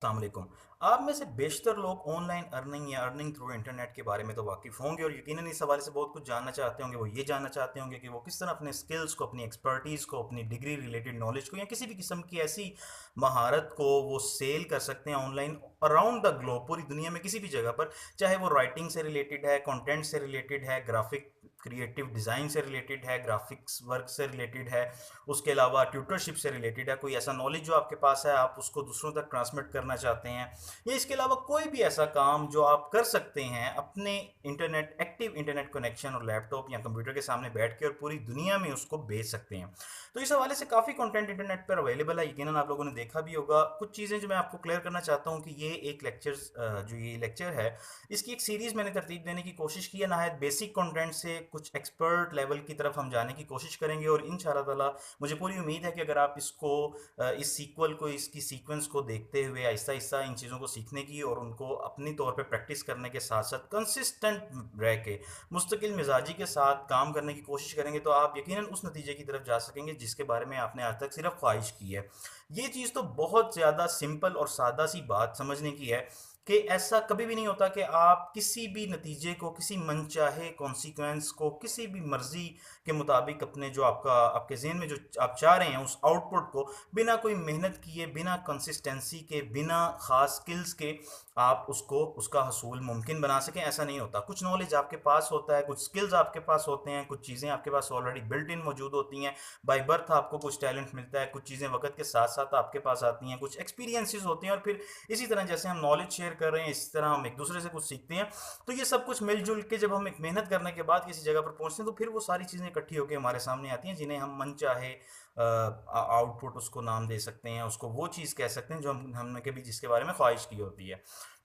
السلام علیکم۔ آپ میں سے بیشتر لوگ آن لائن ارننگ یا ارننگ تھرو انٹرنیٹ کے بارے میں تو واقف ہوں گے، اور یقیناً اس حوالے سے بہت کچھ جاننا چاہتے ہوں گے۔ وہ یہ جاننا چاہتے ہوں گے کہ وہ کس طرح اپنے سکلز کو، اپنی ایکسپرٹیز کو، اپنی ڈگری ریلیٹڈ نالج کو یا کسی بھی قسم کی ایسی مہارت کو وہ سیل کر سکتے ہیں on line around the globe, پوری دنیا میں کسی بھی جگہ پر، چاہے وہ رائٹنگ سے ریلیٹڈ ہے، کنٹینٹ سے ریلیٹڈ ہے، گرافک کریٹو ڈیزائن سے ریلیٹڈ ہے، گرافکس ورک سے ریلیٹڈ ہے، اس کے علاوہ ٹیوٹرشپ سے ریلیٹڈ ہے، کوئی ایسا نالج جو آپ کے پاس ہے آپ اس کو دوسروں تک ٹرانسمٹ کرنا چاہتے ہیں، یا اس کے علاوہ کوئی بھی ایسا کام جو آپ کر سکتے ہیں اپنے انٹرنیٹ ایکٹیو انٹرنیٹ کنیکشن اور لیپ ٹاپ یا کمپیوٹر کے سامنے بیٹھ کے، اور پوری دنیا میں اس کو بیچ سکتے ہیں۔ تو اس حوالے سے کافی کنٹینٹ انٹرنیٹ پر اویلیبل ہے، یقیناً آپ لوگوں نے دیکھا بھی ہوگا۔ کچھ چیزیں جو میں آپ کو کلیئر کرنا چاہتا ہوں کہ یہ ایک جو یہ لیکچر ہے، اس کی ایک سیریز میں نے ترتیب دینے کی کوشش کی ہے، نہایت بیسک کنٹینٹ سے کچھ ایکسپرٹ لیول کی طرف ہم جانے کی کوشش کریں گے، اور ان شاء اللہ تعالیٰ مجھے پوری امید ہے کہ اگر آپ اس کو اس سیکول کو، اس کی سیکوینس کو دیکھتے ہوئے آہستہ آہستہ ان چیزوں کو سیکھنے کی اور ان کو اپنی طور پہ پریکٹس کرنے کے ساتھ ساتھ کنسسٹنٹ رہ کے مستقل مزاجی کے ساتھ کام کرنے کی کوشش کریں گے، تو آپ یقیناً اس نتیجے کی طرف جا سکیں گے جس کے بارے میں آپ نے آج تک صرف خواہش کی ہے۔ یہ چیز تو بہت زیادہ سمپل اور سادہ سی بات سمجھنے کی ہے کہ ایسا کبھی بھی نہیں ہوتا کہ آپ کسی بھی نتیجے کو، کسی من چاہے کانسیکوینس کو، کسی بھی مرضی کے مطابق اپنے جو آپ کے ذہن میں جو آپ چاہ رہے ہیں اس آؤٹ پٹ کو، بنا کوئی محنت کیے، بنا کنسسٹنسی کے، بنا خاص سکلز کے آپ اس کا حصول ممکن بنا سکیں۔ ایسا نہیں ہوتا، کچھ نالج آپ کے پاس ہوتا ہے، کچھ سکلز آپ کے پاس ہوتے ہیں، کچھ چیزیں آپ کے پاس آلریڈی بلٹ ان موجود ہوتی ہیں، بائی برتھ آپ کو کچھ ٹیلنٹ ملتا ہے، کچھ چیزیں وقت کے ساتھ ساتھ آپ کے پاس آتی ہیں، کچھ ایکسپیرینسز ہوتے ہیں، اور پھر اسی طرح جیسے ہم نالج شیئر کر رہے ہیں اسی طرح ہم ایک دوسرے سے کچھ سیکھتے ہیں۔ تو یہ سب کچھ مل جل کے جب ہم ایک محنت کرنے کے بعد کسی جگہ پر پہنچتے ہیں تو پھر وہ ساری چیزیں اکٹھی ہو کے ہمارے سامنے آتی ہیں، جنہیں ہم من چاہے آؤٹ پٹ اس کو نام دے سکتے ہیں، اس کو وہ چیز کہہ سکتے ہیں جو ہم نے کبھی جس کے بارے میں خواہش کی ہوتی ہے۔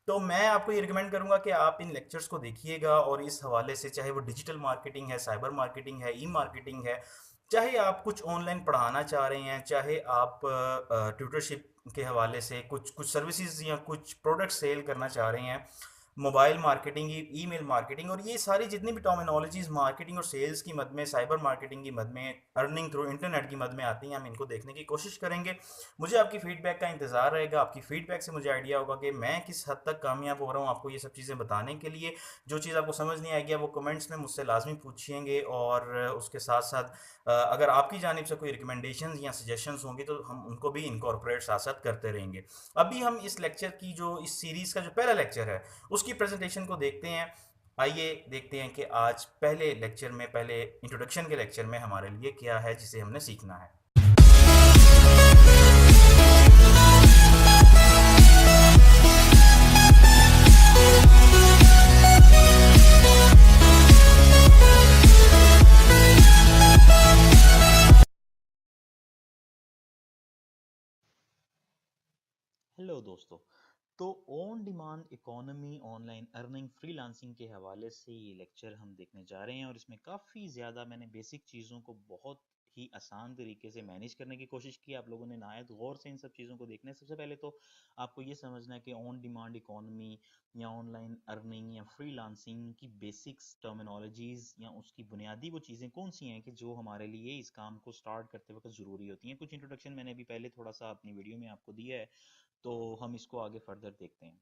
تو میں آپ کو یہ ریکمینڈ کروں گا کہ آپ ان لیکچرز کو دیکھیے گا، اور اس حوالے سے چاہے وہ ڈیجیٹل مارکیٹنگ ہے، سائبر مارکیٹنگ ہے، ای مارکیٹنگ ہے، چاہے آپ کچھ آن لائن پڑھانا چاہ رہے ہیں، چاہے آپ ٹیوٹرشپ کے حوالے سے کچھ سروسز یا کچھ پروڈکٹ سیل کرنا چاہ رہے ہیں، موبائل مارکیٹنگ، ای میل مارکیٹنگ، اور یہ ساری جتنی بھی ٹرمینالوجیز مارکیٹنگ اور سیلز کی مد میں، سائبر مارکیٹنگ کی مد میں، ارننگ تھرو انٹرنیٹ کی مد میں آتی ہیں، ہم ان کو دیکھنے کی کوشش کریں گے۔ مجھے آپ کی فیڈ بیک کا انتظار رہے گا، آپ کی فیڈ بیک سے مجھے آئیڈیا ہوگا کہ میں کس حد تک کامیاب ہو رہا ہوں آپ کو یہ سب چیزیں بتانے کے لیے۔ جو چیز آپ کو سمجھ نہیں آئے گی وہ کمنٹس میں مجھ سے لازمی پوچھیں گے، اور اس کے ساتھ ساتھ اگر آپ کی جانب سے کوئی ریکمنڈیشنز یا سجیشنز ہوں گی تو ہم ان کو بھی انکارپوریٹ ساتھ ساتھ کرتے رہیں گے۔ ابھی ہم اس لیکچر کی جو اس سیریز کا جو پہلا لیکچر ہے اس کی پریزنٹیشن کو دیکھتے ہیں۔ آئیے دیکھتے ہیں کہ آج پہلے لیکچر میں، پہلے انٹروڈکشن کے لیکچر میں ہمارے لیے کیا ہے جسے ہم نے سیکھنا ہے۔ ہیلو دوستو، تو on demand economy, on line earning, free lancing کے حوالے سے یہ لیکچر ہم دیکھنے جا رہے ہیں، اور اس میں کافی زیادہ میں نے بیسک چیزوں کو بہت ہی آسان طریقے سے مینیج کرنے کی کوشش کی۔ آپ لوگوں نے نہایت غور سے ان سب چیزوں کو دیکھنا ہے۔ سب سے پہلے تو آپ کو یہ سمجھنا ہے کہ آن ڈیمانڈ اکانومی یا آن لائن ارننگ یا فری لانسنگ کی بیسکس ٹرمینالوجیز یا اس کی بنیادی وہ چیزیں کون سی ہیں کہ جو ہمارے لیے اس کام کو سٹارٹ کرتے وقت ضروری ہوتی ہیں۔ کچھ انٹروڈکشن میں نے ابھی پہلے تھوڑا سا اپنی ویڈیو میں آپ کو دیا ہے، تو ہم اس کو آگے فردر دیکھتے ہیں۔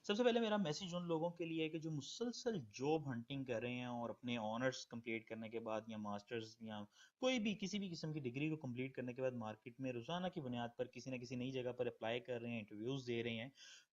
سب سے پہلے میرا میسج ان لوگوں کے لیے ہے کہ جو مسلسل جاب ہنٹنگ کر رہے ہیں اور اپنے آنرز کمپلیٹ کرنے کے بعد یا ماسٹرز یا کوئی بھی کسی بھی قسم کی ڈگری کو کمپلیٹ کرنے کے بعد مارکیٹ میں روزانہ کی بنیاد پر کسی نہ کسی نئی جگہ پر اپلائی کر رہے ہیں، انٹرویوز دے رہے ہیں،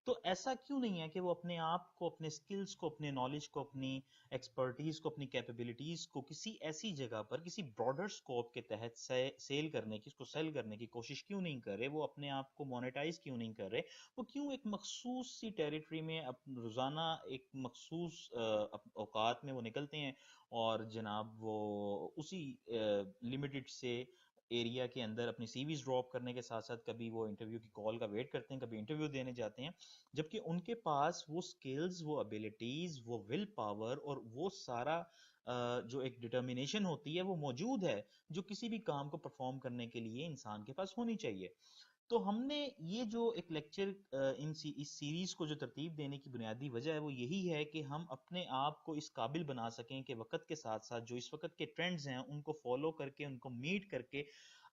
تو ایسا کیوں نہیں ہے کہ وہ اپنے آپ کو، اپنے سکلز کو، اپنے نالج کو، اپنی ایکسپرٹیز کو، اپنی کیپیبلٹیز کو کسی ایسی جگہ پر، کسی براڈر سکوپ کے تحت سیل کرنے کی، اس کو سیل کرنے کی کوشش کیوں نہیں کر رہے؟ وہ اپنے آپ کو مونیٹائز کیوں نہیں کر رہے؟ وہ کیوں ایک مخصوص سی ٹیریٹری میں روزانہ ایک مخصوص اوقات میں وہ نکلتے ہیں اور جناب وہ اسی لمیٹڈ سے ایریا کے اندر اپنی سی ویز ڈراپ کرنے کے ساتھ ساتھ کبھی وہ انٹرویو کی کال کا ویٹ کرتے ہیں، کبھی انٹرویو دینے جاتے ہیں، جبکہ ان کے پاس وہ سکلز، وہ ابیلٹیز، وہ ول پاور اور وہ سارا جو ایک ڈٹرمینیشن ہوتی ہے وہ موجود ہے جو کسی بھی کام کو پرفارم کرنے کے لیے انسان کے پاس ہونی چاہیے۔ تو ہم نے یہ جو ایک لیکچر اس سیریز کو جو ترتیب دینے کی بنیادی وجہ ہے وہ یہی ہے کہ ہم اپنے آپ کو اس قابل بنا سکیں کہ وقت کے ساتھ ساتھ جو اس وقت کے ٹرینڈز ہیں ان کو فالو کر کے، ان کو میٹ کر کے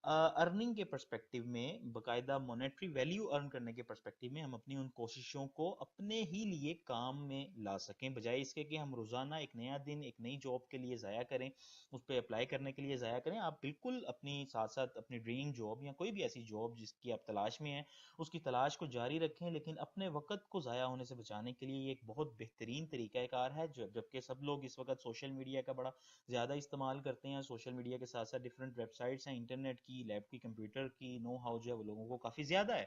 ارننگ کے پرسپیکٹیو میں، باقاعدہ مونیٹری ویلیو ارن کرنے کے پرسپیکٹیو میں، ہم اپنی ان کوششوں کو اپنے ہی لیے کام میں لا سکیں، بجائے اس کے کہ ہم روزانہ ایک نیا دن ایک نئی جاب کے لیے ضائع کریں، اس پہ اپلائی کرنے کے لیے ضائع کریں. آپ بالکل اپنی ساتھ ساتھ اپنی ڈریم جاب یا کوئی بھی ایسی جاب جس کی آپ تلاش میں ہیں اس کی تلاش کو جاری رکھیں، لیکن اپنے وقت کو ضائع ہونے سے بچانے کے لیے یہ ایک بہت بہترین طریقہ کار ہے. جبکہ سب لوگ اس وقت سوشل میڈیا کا بڑا زیادہ استعمال کرتے ہیں، سوشل میڈیا کے ساتھ ساتھ ڈفرینٹ ویب سائٹس ہیں، انٹرنیٹ کی، لیب کی، کمپیوٹر کی نو ہاؤ جو ہے وہ لوگوں کو کافی زیادہ ہے.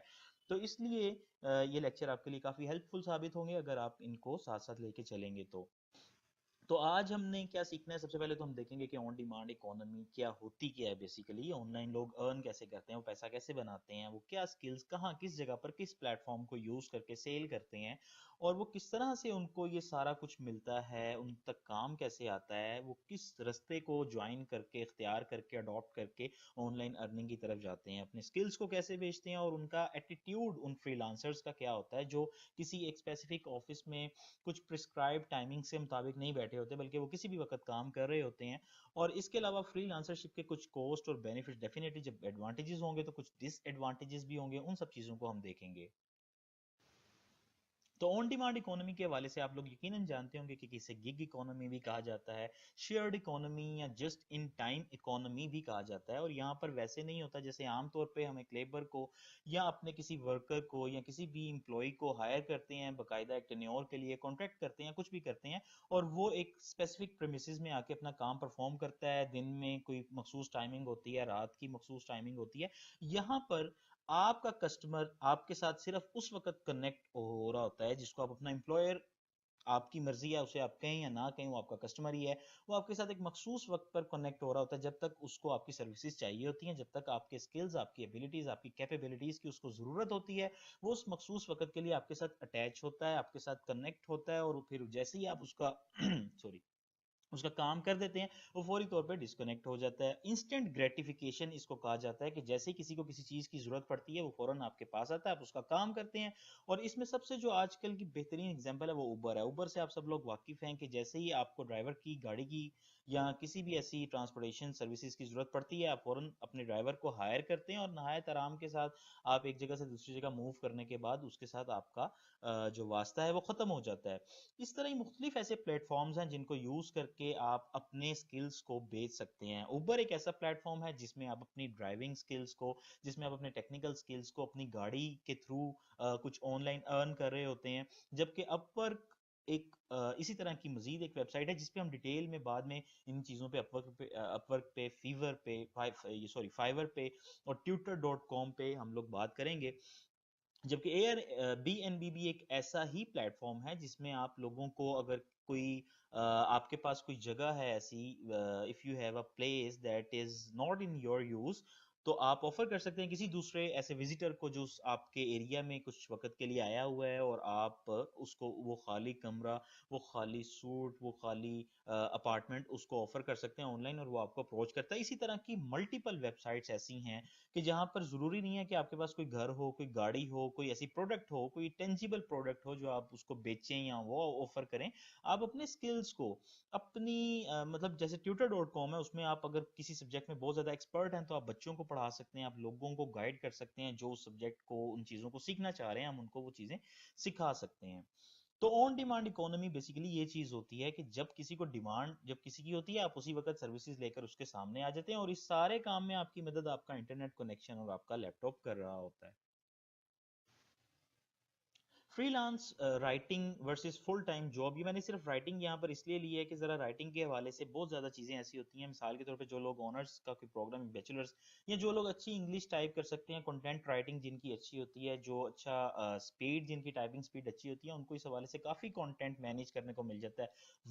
تو اس لیے یہ لیکچر آپ کے لیے کافی ہیلپ فل ثابت ہوں گے اگر آپ ان کو ساتھ ساتھ لے کے چلیں گے. تو آج ہم نے کیا سیکھنا ہے؟ سب سے پہلے تو ہم دیکھیں گے کہ آن ڈیمانڈ اکانومی کیا ہوتی کیا ہے. بیسیکلی آن لائن لوگ ارن کیسے کرتے ہیں، وہ پیسہ کیسے بناتے ہیں، وہ کیا سکلز کہاں کس جگہ پر کس پلیٹ فارم کو یوز کر کے سیل کرتے ہیں، اور وہ کس طرح سے ان کو یہ سارا کچھ ملتا ہے، ان تک کام کیسے آتا ہے، وہ کس رستے کو جوائن کر کے اختیار کر کے اڈاپٹ کر کے آن لائن ارننگ کی طرف جاتے ہیں، اپنے سکلز کو کیسے بیچتے ہیں، اور ان کا ایٹیٹیوڈ ان فری لانسرز کا کیا ہوتا ہے جو کسی ایک اسپیسیفک آفس میں کچھ پرسکرائب ٹائمنگ سے مطابق نہیں بیٹھے ہوتے، بلکہ وہ کسی بھی وقت کام کر رہے ہوتے ہیں. اور اس کے علاوہ فری لانسرشپ کے کچھ کوسٹ اور بینیفٹ، ڈیفینیٹلی جب ایڈوانٹیجز ہوں گے تو کچھ ڈس ایڈوانٹیجز بھی ہوں گے، ان سب چیزوں کو ہم دیکھیں گے. تو آن ڈیمانڈ اکانومی کے حوالے سے آپ لوگ یقیناً جانتے ہوں گے کہ کسے گگ اکانومی بھی کہا جاتا ہے، شیئرڈ اکانومی یا جسٹ ان ٹائم اکانومی بھی کہا جاتا ہے. اور یہاں پر ویسے نہیں ہوتا جیسے عام طور پہ ہم ایک لیبر کو یا اپنے کسی ورکر کو یا کسی بھی امپلائی کو ہائر کرتے ہیں، باقاعدہ ایک ٹینیور کے لیے کانٹریکٹ کرتے ہیں، کچھ بھی کرتے ہیں، اور وہ ایک اسپیسیفک پریمیسز میں آ کے اپنا کام پرفارم کرتا ہے. دن میں کوئی مخصوص ٹائمنگ ہوتی ہے، رات کی مخصوص ٹائمنگ ہوتی ہے. یہاں پر آپ کا کسٹمر آپ کے ساتھ صرف اس وقت کنیکٹ ہو رہا ہوتا ہے جس کو آپ اپنا امپلائر، آپ کی مرضی ہے اسے آپ کہیں یا نہ کہیں، وہ آپ کا کسٹمر ہی ہے. وہ آپ کے ساتھ ایک مخصوص وقت پر کنیکٹ ہو رہا ہوتا ہے جب تک اس کو آپ کی سروسز چاہیے ہوتی ہیں، جب تک آپ کے سکلز، آپ کی ایبیلٹیز، آپ کی کیپیبلٹیز کی اس کو ضرورت ہوتی ہے. وہ اس مخصوص وقت کے لیے آپ کے ساتھ اٹیچ ہوتا ہے، آپ کے ساتھ کنیکٹ ہوتا ہے، اور پھر جیسے ہی آپ اس کا سوری اس کا کام کر دیتے ہیں وہ فوری طور پہ ڈسکنیکٹ ہو جاتا ہے. انسٹنٹ گریٹیفیکیشن اس کو کہا جاتا ہے، کہ جیسے ہی کسی کو کسی چیز کی ضرورت پڑتی ہے وہ فوراً آپ کے پاس آتا ہے، آپ اس کا کام کرتے ہیں. اور اس میں سب سے جو آج کل کی بہترین اگزامپل ہے وہ اوبر ہے. اوبر سے آپ سب لوگ واقف ہیں کہ جیسے ہی آپ کو ڈرائیور کی، گاڑی کی یا کسی بھی ایسی ٹرانسپورٹیشن سروسز کی ضرورت پڑتی ہے، آپ فوراً اپنے ڈرائیور کو ہائر کرتے ہیں، اور نہایت آرام کے ساتھ آپ ایک جگہ سے دوسری جگہ موو کرنے کے بعد اس کے ساتھ آپ کا جو واسطہ ہے وہ ختم ہو جاتا ہے. اس طرح ہی مختلف ایسے پلیٹ فارمز ہیں جن کو یوز کر کے آپ اپنے سکلز کو بیچ سکتے ہیں. اوبر ایک ایسا پلیٹ فارم ہے جس میں آپ اپنی ڈرائیونگ سکلز کو، جس میں آپ اپنے ٹیکنیکل سکلز کو اپنی گاڑی کے تھرو کچھ آن لائن ارن کر رہے ہوتے ہیں. جبکہ اپ ورک ایک اسی طرح کی مزید ایک ویب سائٹ ہے جس پہ ہم ڈیٹیل میں بعد میں ان چیزوں پہ اپ ورک پہ، فیور پہ، فائیور پہ اور ٹیوٹر ڈاٹ کام پہ ہم لوگ بات کریں گے. جبکہ ایئر بی این بی بھی ایک ایسا ہی پلیٹ فارم ہے جس میں آپ لوگوں کو اگر کوئی آپ کے پاس کوئی جگہ ہے ایسی، if you have a place that is not in your use, تو آپ آفر کر سکتے ہیں کسی دوسرے ایسے وزٹر کو جو آپ کے ایریا میں کچھ وقت کے لیے آیا ہوا ہے، اور آپ اس کو وہ خالی کمرہ، وہ خالی سوٹ، وہ خالی اپارٹمنٹ اس کو آفر کر سکتے ہیں آن لائن، اور وہ آپ کو اپروچ کرتا ہے. اسی طرح کی ملٹیپل ویب سائٹس ایسی ہیں کہ جہاں پر ضروری نہیں ہے کہ آپ کے پاس کوئی گھر ہو، کوئی گاڑی ہو، کوئی ایسی پروڈکٹ ہو، کوئی ٹینجیبل پروڈکٹ ہو جو آپ اس کو بیچیں یا وہ آفر کریں. آپ اپنے سکلز کو، اپنی مطلب جیسے ٹیوٹر ڈاٹ کام ہے، اس میں آپ اگر کسی سبجیکٹ میں بہت زیادہ ایکسپرٹ ہیں تو آپ بچوں کو پڑھا سکتے ہیں، آپ لوگوں کو گائیڈ کر سکتے ہیں جو سبجیکٹ کو، ان چیزوں کو سیکھنا چاہ رہے ہیں، ہم ان کو وہ چیزیں سکھا سکتے ہیں. تو آن ڈیمانڈ اکانومی بیسیکلی یہ چیز ہوتی ہے کہ جب کسی کو ڈیمانڈ جب کسی کی ہوتی ہے، آپ اسی وقت سروسز لے کر اس کے سامنے آ جاتے ہیں، اور اس سارے کام میں آپ کی مدد آپ کا انٹرنیٹ کنیکشن اور آپ کا لیپ ٹاپ کر رہا ہوتا ہے. Freelance writing versus full time job, یہ میں نے صرف رائٹنگ یہاں پر اس لیے لی ہے کہ ذرا رائٹنگ کے حوالے سے بہت زیادہ چیزیں ایسی ہوتی ہیں. مثال کے طور پہ جو لوگ آنرس کا کوئی پروگرام، بیچلرس، یا جو لوگ اچھی انگلش ٹائپ کر سکتے ہیں، کنٹینٹ رائٹنگ جن کی اچھی ہوتی ہے، جو اچھا سپیڈ، جن کی ٹائپنگ سپیڈ اچھی ہوتی ہے، ان کو اس حوالے سے کافی کنٹینٹ مینیج کرنے کو مل جاتا ہے.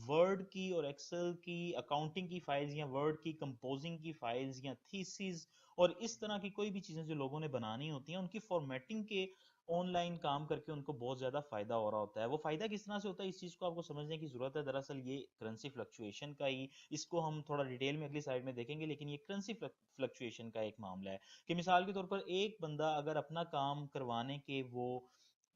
ورڈ کی اور ایکسل کی اکاؤنٹنگ کی فائلز، یا ورڈ کی کمپوزنگ کی فائلز، یا تھیسز اور اس طرح کی کوئی بھی چیزیں جو لوگوں نے بنانی ہوتی ہیں، ان کی فارمیٹنگ کے آن لائن کام کر کے ان کو بہت زیادہ فائدہ ہو رہا ہوتا ہے. وہ فائدہ کس طرح سے ہوتا ہے اس چیز کو آپ کو سمجھنے کی ضرورت ہے. دراصل یہ کرنسی فلکچویشن کا ہی، اس کو ہم تھوڑا ڈیٹیل میں اگلی سلائڈ میں دیکھیں گے، لیکن یہ کرنسی فلکچویشن کا ایک معاملہ ہے کہ مثال کے طور پر ایک بندہ اگر اپنا کام کروانے کے وہ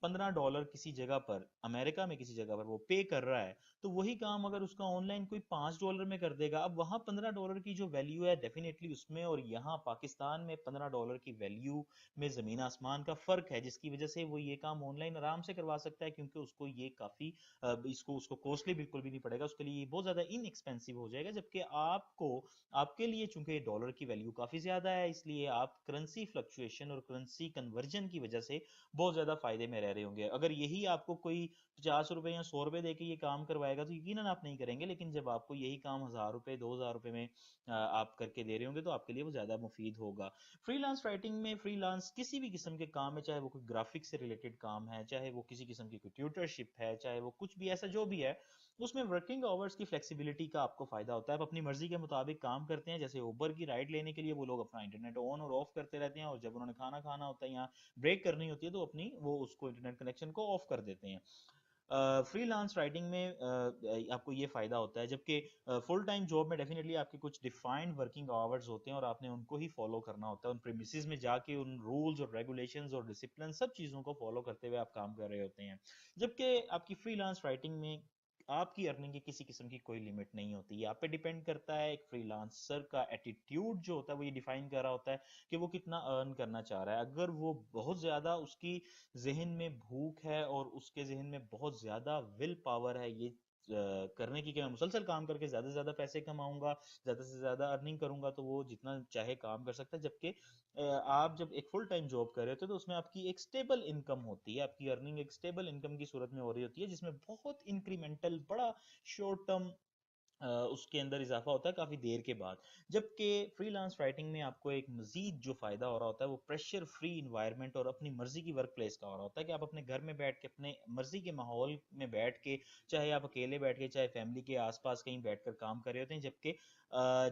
$15 کسی جگہ پر امریکہ میں کسی جگہ پر وہ پے کر رہا ہے، تو وہی کام اگر اس کا آن لائن کوئی $5 میں کر دے گا، اب وہاں $15 کی جو ویلیو ہے ڈیفینیٹلی اس میں، اور یہاں پاکستان میں $15 کی ویلیو میں زمین آسمان کا فرق ہے، جس کی وجہ سے وہ یہ کام آن لائن آرام سے کروا سکتا ہے، کیونکہ اس کو یہ کافی اس کو کوسٹلی بالکل بھی نہیں پڑے گا، اس کے لیے یہ بہت زیادہ ان ایکسپینسو ہو جائے گا، جبکہ آپ کے لیے چونکہ ڈالر کی ویلیو کافی زیادہ ہے، اس لیے آپ کرنسی فلکچویشن اور کرنسی کنورژن کی وجہ سے بہت زیادہ فائدے میں رہ رہے ہوں گے۔ اگر یہی آپ کو کوئی $50 یا $100 دے کے یہ کام کروائے گا تو یقیناً آپ نہیں کریں گے، لیکن جب آپ کو یہی کام $1000 $2000 میں آپ کر کے دے رہے ہوں گے تو آپ کے لیے وہ زیادہ مفید ہوگا۔ فری لانس رائٹنگ میں، فری لانس کسی بھی قسم کے کام ہے، چاہے وہ کوئی گرافک سے ریلیٹڈ کام ہے، چاہے وہ کسی قسم کی کوئی ٹیوٹرشپ ہے، چاہے وہ کچھ بھی ایسا جو بھی ہے، اس میں ورکنگ آورز کی فلیکسیبلٹی کا آپ کو فائدہ ہوتا ہے، آپ اپنی مرضی کے مطابق کام کرتے ہیں، جیسے اوبر کی رائڈ لینے کے لیے وہ لوگ اپنا انٹرنیٹ آن اور آف کرتے رہتے ہیں، اور جب انہوں نے کھانا کھانا ہوتا ہے یا بریک کرنی ہوتی ہے تو وہ اس کو انٹرنیٹ کنیکشن کو آف کر دیتے ہیں۔ فری لانس رائٹنگ میں آپ کو یہ فائدہ ہوتا ہے، جبکہ فل ٹائم جاب میں ڈیفینیٹلی آپ کے کچھ ڈیفائنڈ ورکنگ آورز ہوتے ہیں اور آپ نے ان کو ہی فالو کرنا ہوتا ہے، ان پریمیسز میں جا کے ان رولز اور ریگولیشنز اور ڈسپلن سب چیزوں کو فالو کرتے ہوئے آپ کام کر رہے ہوتے ہیں، جبکہ آپ کی فری لانس رائٹنگ میں آپ کی ارننگ کی کسی قسم کی کوئی لمٹ نہیں ہوتی، یہ آپ پہ ڈیپینڈ کرتا ہے ایک فری لانسر کا ایٹیٹیوڈ جو ہوتا ہے، وہ یہ ڈیفائن کر رہا ہوتا ہے کہ وہ کتنا ارن کرنا چاہ رہا ہے۔ اگر وہ بہت زیادہ اس کی ذہن میں بھوک ہے اور اس کے ذہن میں بہت زیادہ ول پاور ہے یہ کرنے کی کہ میں مسلسل کام کر کے زیادہ سے زیادہ پیسے کماؤں گا، زیادہ سے زیادہ ارننگ کروں گا، تو وہ جتنا چاہے کام کر سکتا ہے، جبکہ آپ جب ایک فل ٹائم جاب کر رہے ہوتے ہیں تو اس میں آپ کی ایک سٹیبل انکم ہوتی ہے، آپ کی ارننگ ایک سٹیبل انکم کی صورت میں ہو رہی ہوتی ہے، جس میں بہت انکریمنٹل بڑا شارٹ ٹرم اس کے اندر اضافہ ہوتا ہے کافی دیر کے بعد، جبکہ فری لانس رائٹنگ میں آپ کو ایک مزید جو فائدہ ہو رہا ہوتا ہے وہ پریشر فری انوائرمنٹ اور اپنی مرضی کی ورک پلیس کا ہو رہا ہوتا ہے، کہ آپ اپنے گھر میں بیٹھ کے اپنے مرضی کے ماحول میں بیٹھ کے، چاہے آپ اکیلے بیٹھ کے چاہے فیملی کے آس پاس کہیں بیٹھ کر کام کر رہے ہوتے ہیں، جبکہ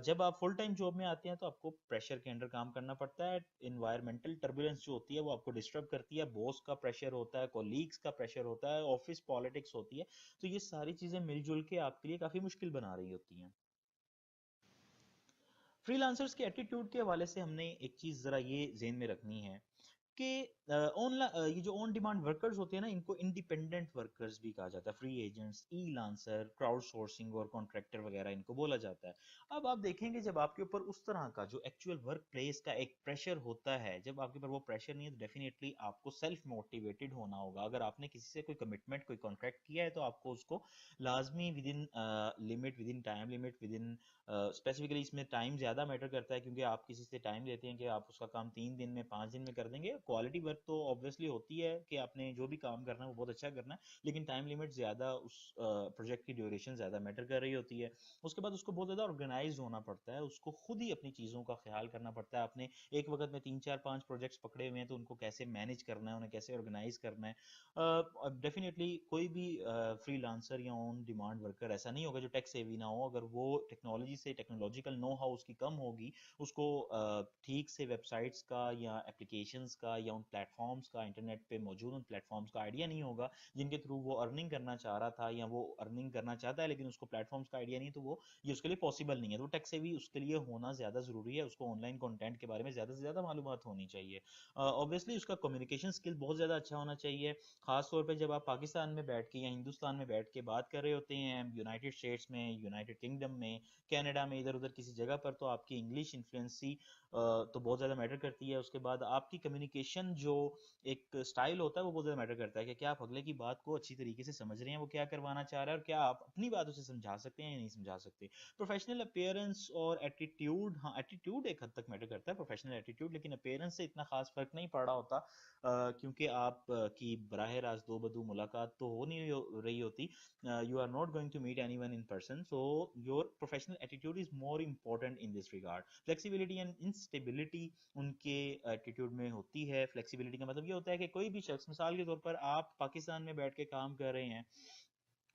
جب آپ فل ٹائم جاب میں آتے ہیں تو آپ کو پریشر کے انڈر کام کرنا پڑتا ہے، انوائرمنٹل ٹربولنس جو ہوتی ہے وہ آپ کو ڈسٹرب کرتی ہے، باس کا پریشر ہوتا ہے، کولیگز کا پریشر ہوتا ہے، آفس پالیٹکس ہوتی ہے، تو یہ ساری چیزیں مل جل کے آپ کے لیے کافی مشکل بنا رہی ہوتی ہیں۔ فری لانسرز کے ایٹیٹیوڈ کے حوالے سے ہم نے ایک چیز ذرا یہ ذہن میں رکھنی ہے کہ یہ جو آن ڈیمانڈ ورکرز ہوتے ہیں نا، ان کو انڈیپینڈنٹ ورکرز بھی کہا جاتا ہے، فری ایجنٹس، ای لانسر، کراؤڈ سورسنگ اور کانٹریکٹر وغیرہ ان کو بولا جاتا ہے۔ اب آپ دیکھیں گے جب آپ کے اوپر اس طرح کا جو ایکچوئل ورک پلیس کا ایک پریشر ہوتا ہے، جب آپ کے اوپر وہ پریشر نہیں ہے تو ڈیفینیٹلی آپ کو سیلف موٹیویٹڈ ہونا ہوگا، اگر آپ نے کسی سے کوئی کمٹمنٹ کوئی کانٹریکٹ کیا ہے تو آپ کو اس کو لازمی within limit, within time limit, within specifically اس میں ٹائم زیادہ میٹر کرتا ہے، کیونکہ آپ کسی سے ٹائم لیتے ہیں کہ آپ اس کا کام 3 دن میں 5 دن میں کر دیں گے، کوالٹی ورک تو آبویسلی ہوتی ہے کہ آپ نے جو بھی کام کرنا ہے وہ بہت اچھا کرنا ہے، لیکن ٹائم لمٹ زیادہ، اس پروجیکٹ کی ڈیوریشن زیادہ میٹر کر رہی ہوتی ہے۔ اس کے بعد اس کو بہت زیادہ آرگنائز ہونا پڑتا ہے، اس کو خود ہی اپنی چیزوں کا خیال کرنا پڑتا ہے، آپ نے ایک وقت میں 3 4 5 پروجیکٹس پکڑے ہوئے ہیں تو ان کو کیسے مینیج کرنا ہے، انہیں کیسے آرگنائز کرنا ہے۔ ڈیفینیٹلی کوئی بھی فری لانسر یا آن ڈیمانڈ ورکر ایسا نہیں ہوگا جو ٹیک سیوی نہ ہو، اگر وہ ٹیکنالوجی سے، ٹیکنالوجیکل نو ہاؤ اس کی کم ہوگی، اس کو ٹھیک سے ویب سائٹس کا یا اپلیکیشنز کا یا ان پلیٹ فارمز کا، انٹرنیٹ پہ موجود ان پلیٹ فارمز کا آئیڈیا نہیں ہوگا جن کے تھرو وہ ارننگ کرنا چاہ رہا تھا، یا وہ ارننگ کرنا چاہتا ہے لیکن اس کو پلیٹ فارمز کا آئیڈیا نہیں، تو وہ یہ اس کے لیے پاسبل نہیں ہے، تو ٹیک سیوی اس کے لیے ہونا زیادہ ضروری ہے، اس کو آن لائن کنٹینٹ کے بارے میں زیادہ سے زیادہ معلومات ہونی چاہیے، اوبیسلی اس کا کمیونیکیشن اسکل بہت زیادہ اچھا ہونا چاہیے، خاص طور پہ جب آپ پاکستان میں بیٹھ کے یا ہندوستان میں بیٹھ کے بات کر رہے ہوتے ہیں، یونائٹڈ اسٹیٹس میں، یونائٹڈ کنگڈم میں، کینیڈا میں، ادھر ادھر کسی جگہ پر، تو آپ کی انگلش انفلوئنسی تو بہت زیادہ میٹر کرتی ہے، اس کے بعد آپ کی کمیونیکیشن جو ایک سٹائل ہوتا ہے وہ بہت زیادہ میٹر کرتا ہے، کہ کیا آپ اگلے کی بات کو اچھی طریقے سے سمجھ رہے ہیں، وہ کیا کروانا چاہ رہا ہے، اور کیا آپ اپنی بات اسے سمجھا سکتے ہیں یا نہیں سمجھا سکتے۔ پروفیشنل اپیئرنس اور ایٹیٹیوڈ، ہاں ایٹیٹیوڈ ایک حد تک میٹر کرتا ہے، پروفیشنل ایٹیٹیوڈ، لیکن اپیئرنس سے اتنا خاص فرق نہیں پڑ رہا ہوتا، کیونکہ آپ کی براہ راست دو بدو ملاقات تو ہو نہیں رہی ہوتی، you are not going to meet anyone in person, so your professional attitude is more important in this regard. Flexibility and instability ان کے ایٹیٹیوڈ میں ہوتی ہے۔ فلیکسیبلٹی کا مطلب یہ ہوتا ہے کہ کوئی بھی شخص، مثال کے طور پر آپ پاکستان میں بیٹھ کے کام کر رہے ہیں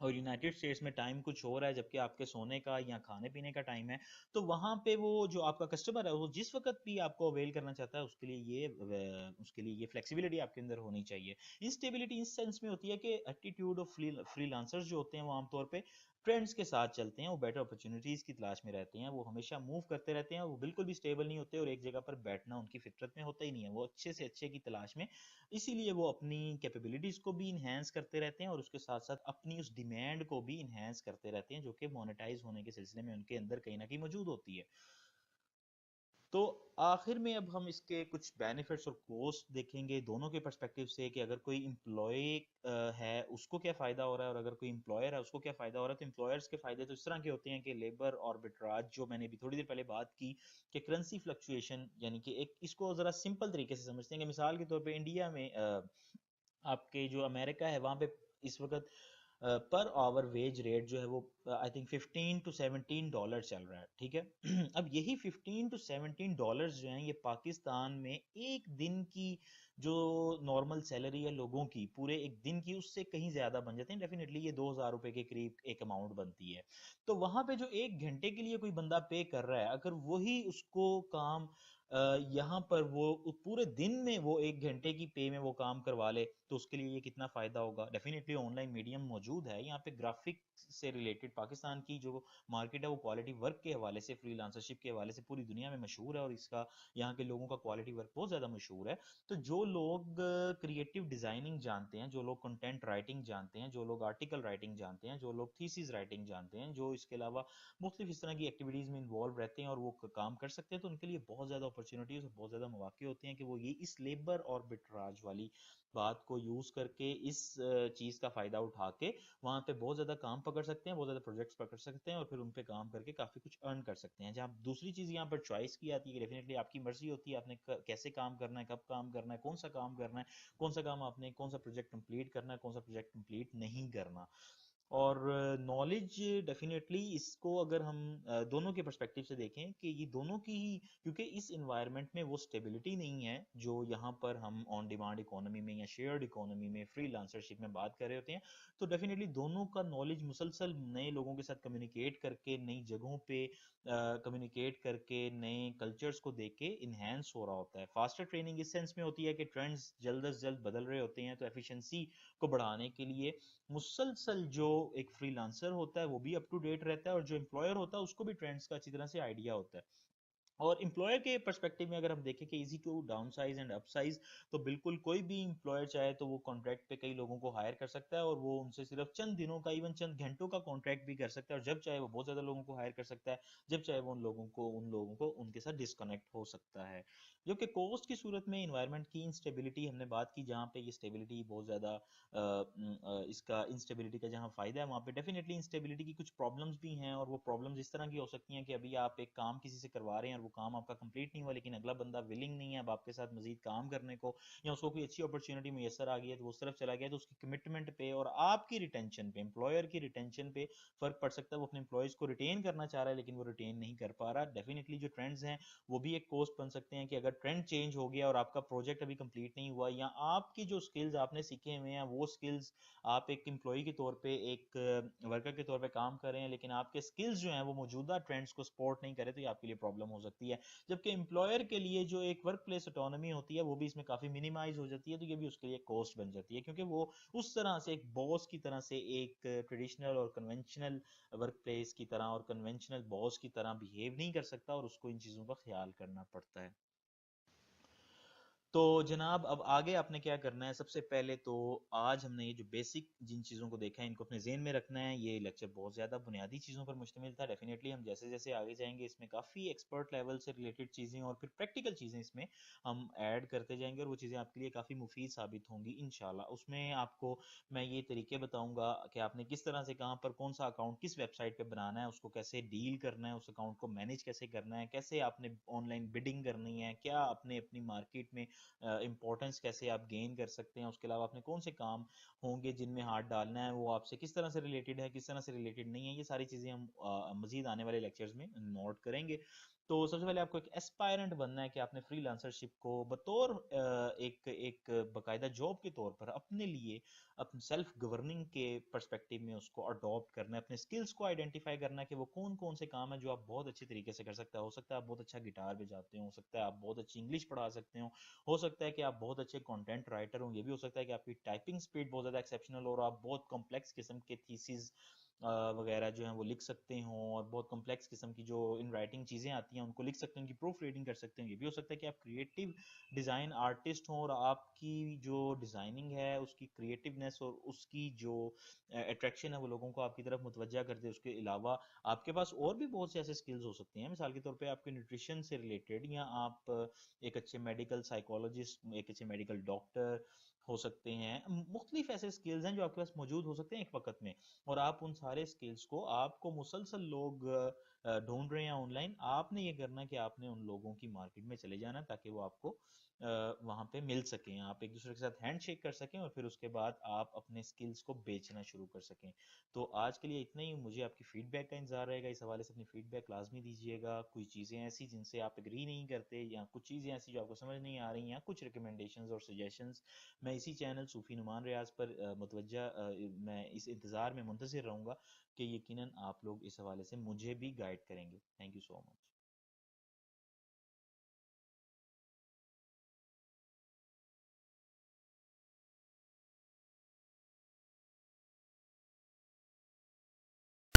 اور یونائٹڈ اسٹیٹس میں ٹائم کچھ اور ہے، جبکہ آپ کے سونے کا یا کھانے پینے کا ٹائم ہے، تو وہاں پہ وہ جو آپ کا کسٹمر ہے وہ جس وقت بھی آپ کو اویل کرنا چاہتا ہے، اس کے لیے یہ فلیکسیبلٹی آپ کے اندر ہونی چاہیے۔ انسٹیبلٹی اس سینس میں ہوتی ہے کہ ایٹیٹیوڈ آف فری لانسرز جو ہوتے ہیں وہ عام طور پہ ٹرینڈس کے ساتھ چلتے ہیں، وہ بیٹر اپرچونیٹیز کی تلاش میں رہتے ہیں، وہ ہمیشہ موو کرتے رہتے ہیں، وہ بالکل بھی اسٹیبل نہیں ہوتے اور ایک جگہ پر بیٹھنا ان کی فطرت میں ہوتا ہی نہیں ہے، وہ اچھے سے اچھے کی تلاش میں، اسی لیے وہ اپنی کیپیبلٹیز کو بھی انہینس کرتے رہتے ہیں اور اس کے ساتھ ساتھ اپنی اس ڈیمانڈ کو بھی انہینس کرتے رہتے ہیں جو کہ مونیٹائز ہونے کے سلسلے میں ان کے اندر کہیں نہ کہیں موجود ہوتی ہے۔ تو آخر میں اب ہم اس کے کچھ بینیفٹس اور کوسٹ دیکھیں گے دونوں کے پرسپیکٹیو سے، کہ اگر کوئی امپلائی ہے اس کو کیا فائدہ ہو رہا ہے اور اگر کوئی امپلائر ہے اس کو کیا فائدہ ہو رہا ہے۔ تو امپلائرس کے فائدے تو اس طرح کے ہوتے ہیں کہ لیبر آربٹراج، جو میں نے بھی تھوڑی دیر پہلے بات کی کہ کرنسی فلکچویشن، یعنی کہ ایک اس کو ذرا سمپل طریقے سے سمجھتے ہیں کہ مثال کے طور پہ انڈیا میں آپ کے جو امریکہ ہے وہاں پہ اس وقت پر آور ویج ریٹ جو ہے وہ آئی تھنک 15 to 17 ڈالر چل رہا ہے، ٹھیک ہے۔ اب یہی 15 to 17 ڈالرز جو ہیں یہ پاکستان میں ایک دن کی جو نارمل سیلری ہے لوگوں کی پورے ایک دن کی، اس سے کہیں زیادہ بن جاتے ہیں، ڈیفینیٹلی یہ 2000 روپے کے قریب ایک اماؤنٹ بنتی ہے۔ تو وہاں پہ جو ایک گھنٹے کے لیے کوئی بندہ پے کر رہا ہے، اگر وہی اس کو کام یہاں پر وہ پورے دن میں وہ ایک گھنٹے کی پے میں وہ کام کروا لے تو اس کے لیے یہ کتنا فائدہ ہوگا۔ ڈیفینیٹلی آن لائن میڈیم موجود ہے یہاں پہ، گرافک سے ریلیٹڈ پاکستان کی جو مارکیٹ ہے وہ کوالٹی ورک کے حوالے سے، فری لانسرشپ کے حوالے سے پوری دنیا میں مشہور ہے اور اس کا یہاں کے لوگوں کا کوالٹی ورک بہت زیادہ مشہور ہے۔ تو جو لوگ کریٹو ڈیزائننگ جانتے ہیں، جو لوگ کنٹینٹ رائٹنگ جانتے ہیں، جو لوگ آرٹیکل رائٹنگ جانتے ہیں، جو لوگ تھیسز رائٹنگ جانتے ہیں، جو اس کے علاوہ مختلف اس طرح کی ایکٹیویٹیز میں انوالو رہتے ہیں اور وہ کام کر سکتے ہیں، تو ان کے لیے بہت زیادہ اپرچونیٹیز اور بہت زیادہ مواقع ہوتے ہیں کہ وہ یہ اس لیبر اور بٹراج والی بات کو یوز کر کے، اس چیز کا فائدہ اٹھا کے وہاں پہ بہت زیادہ کام پکڑ سکتے ہیں، بہت زیادہ پروجیکٹس پکڑ سکتے ہیں اور پھر ان پہ کام کر کے کافی کچھ ارن کر سکتے ہیں۔ جہاں دوسری چیز یہاں پر چوائس کی آتی ہے کہ ڈیفینیٹلی آپ کی مرضی ہوتی ہے آپ نے کیسے کام کرنا ہے، کب کام کرنا ہے، کون سا کام کرنا ہے، کون سا کام آپ نے، کون سا پروجیکٹ کمپلیٹ کرنا ہے، کون سا پروجیکٹ کمپلیٹ نہیں کرنا۔ اور نالج ڈیفینیٹلی اس کو اگر ہم دونوں کے پرسپیکٹیو سے دیکھیں کہ یہ دونوں کی ہی، کیونکہ اس انوائرمنٹ میں وہ سٹیبلٹی نہیں ہے جو یہاں پر ہم آن ڈیمانڈ اکانومی میں یا شیئرڈ اکانومی میں فری لانسرشپ میں بات کر رہے ہوتے ہیں، تو ڈیفینیٹلی دونوں کا نالج مسلسل نئے لوگوں کے ساتھ کمیونیکیٹ کر کے، نئی جگہوں پہ کمیونیکیٹ کر کے، نئے کلچرز کو دیکھ کے انہینس ہو رہا ہوتا ہے۔ فاسٹر ٹریننگ اس سینس میں ہوتی ہے کہ ٹرینڈز جلد از جلد بدل رہے ہوتے ہیں، تو ایفیشنسی کو بڑھانے کے لیے مسلسل جو ایک فری لانسر ہوتا ہے وہ بھی اپ ٹو ڈیٹ رہتا ہے اور جو امپلائر ہوتا ہے اس کو بھی ٹرینڈز کا اچھی طرح سے آئیڈیا ہوتا ہے۔ اور امپلائر کے پرسپیکٹو میں اگر ہم دیکھیں کہ easy to downsize and upsize, تو بالکل کوئی بھی امپلائر چاہے تو وہ کانٹریکٹ پہ کئی لوگوں کو ہائر کر سکتا ہے اور وہ ان سے صرف چند دنوں کا، ایون چند گھنٹوں کا کانٹریکٹ بھی کر سکتا ہے، اور جب چاہے وہ بہت زیادہ لوگوں کو ہائر کر سکتا ہے، جب چاہے وہ ان لوگوں کو ان کے ساتھ ڈسکنیکٹ ہو سکتا ہے۔ جو کہ کوسٹ کی صورت میں انوائرمنٹ کی انسٹیبلٹی ہم نے بات کی، جہاں پہ یہ اسٹیبلٹی بہت زیادہ اس کا انسٹیبلٹی کا جہاں فائدہ ہے وہاں پہ ڈیفینیٹلی انسٹیبلٹی کی کچھ پرابلمس بھی ہیں، اور وہ پرابلمس اس طرح کی ہو سکتی ہیں کہ ابھی آپ ایک کام کسی سے کروا رہے ہیں اور وہ کام آپ کا کمپلیٹ نہیں ہوا، لیکن اگلا بندہ ولنگ نہیں ہے اب آپ کے ساتھ مزید کام کرنے کو، یا اس کو کوئی اچھی اپرچونٹی میسر آ گئی ہے تو وہ اس طرف چلا گیا، تو اس کی کمٹمنٹ پہ اور آپ کی ریٹینشن پہ، امپلائر کی ریٹینشن پہ فرق پڑ سکتا ہے۔ وہ اپنے امپلائیز کو ریٹین کرنا چاہ رہا ہے لیکن وہ ریٹین نہیں کر پا رہا۔ ڈیفینیٹلی جو ٹرینڈز ہیں وہ بھی ایک کوسٹ بن سکتے ہیں کہ اگر ٹرینڈ چینج ہو گیا اور آپ کا پروجیکٹ ابھی کمپلیٹ نہیں ہوا، یا آپ کی جو سکلز آپ نے سیکھے ہوئے ہیں وہ سکلز آپ ایک امپلائی کے طور پہ، ایک ورکر کے طور پہ کام کر رہے ہیں لیکن آپ کے سکلز جو ہیں وہ موجودہ ٹرینڈز کو سپورٹ نہیں کرے، تو یہ آپ کے لیے پرابلم ہو سکتی ہے۔ جبکہ امپلائر کے لیے جو ایک ورک پلیس اٹانومی ہوتی ہے وہ بھی اس میں کافی منیمائز ہو جاتی ہے، تو یہ بھی اس کے لیے کوسٹ بن جاتی ہے، کیونکہ وہ اس طرح سے ایک باس کی طرح سے، ایک ٹریڈیشنل اور کنونشنل ورک پلیس کی طرح اور کنونشنل باس کی طرح بیہیو نہیں کر سکتا، اور اس کو ان چیزوں کا خیال کرنا پڑتا ہے۔ تو جناب اب آگے آپ نے کیا کرنا ہے، سب سے پہلے تو آج ہم نے یہ جو بیسک جن چیزوں کو دیکھا ہے ان کو اپنے ذہن میں رکھنا ہے۔ یہ لیکچر بہت زیادہ بنیادی چیزوں پر مشتمل تھا، ڈیفینیٹلی ہم جیسے جیسے آگے جائیں گے اس میں کافی ایکسپرٹ لیول سے ریلیٹڈ چیزیں اور پھر پریکٹیکل چیزیں اس میں ہم ایڈ کرتے جائیں گے، اور وہ چیزیں آپ کے لیے کافی مفید ثابت ہوں گی انشاءاللہ۔ اس میں آپ کو میں یہ طریقے بتاؤں گا کہ آپ نے کس طرح سے کہاں پر کون سا اکاؤنٹ کس ویب سائٹ پہ بنانا ہے، اس کو کیسے ڈیل کرنا ہے، اس اکاؤنٹ کو مینیج کیسے کرنا ہے، کیسے آپ نے آن لائن بڈنگ کرنی ہے، کیا آپ نے اپنی مارکیٹ میں امپورٹنس کیسے آپ گین کر سکتے ہیں، اس کے علاوہ آپ نے کون سے کام ہوں گے جن میں ہاتھ ڈالنا ہے، وہ آپ سے کس طرح سے ریلیٹڈ ہے، کس طرح سے ریلیٹڈ نہیں ہے، یہ ساری چیزیں ہم مزید آنے والے لیکچرز میں نوٹ کریں گے۔ تو سب سے پہلے آپ کو ایک ایسپائرنٹ بننا ہے کہ آپ نے فری لانسرشپ کو بطور ایک باقاعدہ جاب کے طور پر اپنے لیے، اپنے سیلف گورننگ کے پرسپیکٹیو میں اس کو اڈاپٹ کرنا ہے، اپنے سکلز کو آئیڈینٹیفائی کرنا ہے کہ وہ کون کون سے کام ہیں جو آپ بہت اچھے طریقے سے کر سکتے ہیں۔ ہو سکتا ہے آپ بہت اچھا گٹار بجاتے ہو سکتا ہے آپ بہت اچھی انگلش پڑھا سکتے ہو سکتا ہے کہ آپ بہت اچھے کنٹینٹ رائٹر ہوں، یہ بھی ہو سکتا ہے کہ آپ کی ٹائپنگ سپیڈ بہت زیادہ ایکسیپشنل ہو اور آپ بہت کمپلیکس قسم کے تھیسز وغیرہ جو ہیں وہ لکھ سکتے ہوں، اور بہت کمپلیکس قسم کی جو ان رائٹنگ چیزیں آتی ہیں ان کو لکھ سکتے ہیں، ان کی پروف ریڈنگ کر سکتے ہیں. یہ بھی ہو سکتا ہے کہ آپ کریٹو ڈیزائن آرٹسٹ ہوں، اور آپ کی جو ڈیزائننگ ہے اس کی کریٹیونیس اور اس کی جو اٹریکشن ہے وہ لوگوں کو آپ کی طرف متوجہ کر دے. اس کے علاوہ آپ کے پاس اور بھی بہت سے ایسے سکلز ہو سکتے ہیں، مثال کے طور پہ آپ کے نیوٹریشن سے ریلیٹڈ، یا آپ ایک اچھے میڈیکل سائیکولوجسٹ، ایک اچھے میڈیکل ڈاکٹر ہو سکتے ہیں. مختلف ایسے سکلز ہیں جو آپ کے پاس موجود ہو سکتے ہیں ایک وقت میں، اور آپ ان سارے سکلز کو، آپ کو مسلسل لوگ ڈھونڈ رہے ہیں آن لائن، آپ نے یہ کرنا ہے کہ آپ نے ان لوگوں کی مارکیٹ میں چلے جانا تاکہ وہ آپ کو وہاں پہ مل سکیں، آپ ایک دوسرے کے ساتھ ہینڈ شیک کر سکیں، اور پھر اس کے بعد آپ اپنے سکلز کو بیچنا شروع کر سکیں. تو آج کے لیے اتنا ہی. مجھے آپ کی فیڈ بیک کا انتظار رہے گا، اس حوالے سے اپنی فیڈ بیک لازمی دیجیے گا. کوئی چیزیں ایسی جن سے آپ اگری نہیں کرتے، یا کچھ چیزیں ایسی جو آپ کو سمجھ نہیں آ رہی ہیں، یا کچھ ریکمنڈیشنز اور سجیشنز، میں اسی چینل صوفی نعمان ریاض پر متوجہ، میں اس انتظار میں منتظر رہوں گا کہ یقیناً آپ لوگ اس حوالے سے مجھے بھی گائیڈ کریں گے. Thank you so much.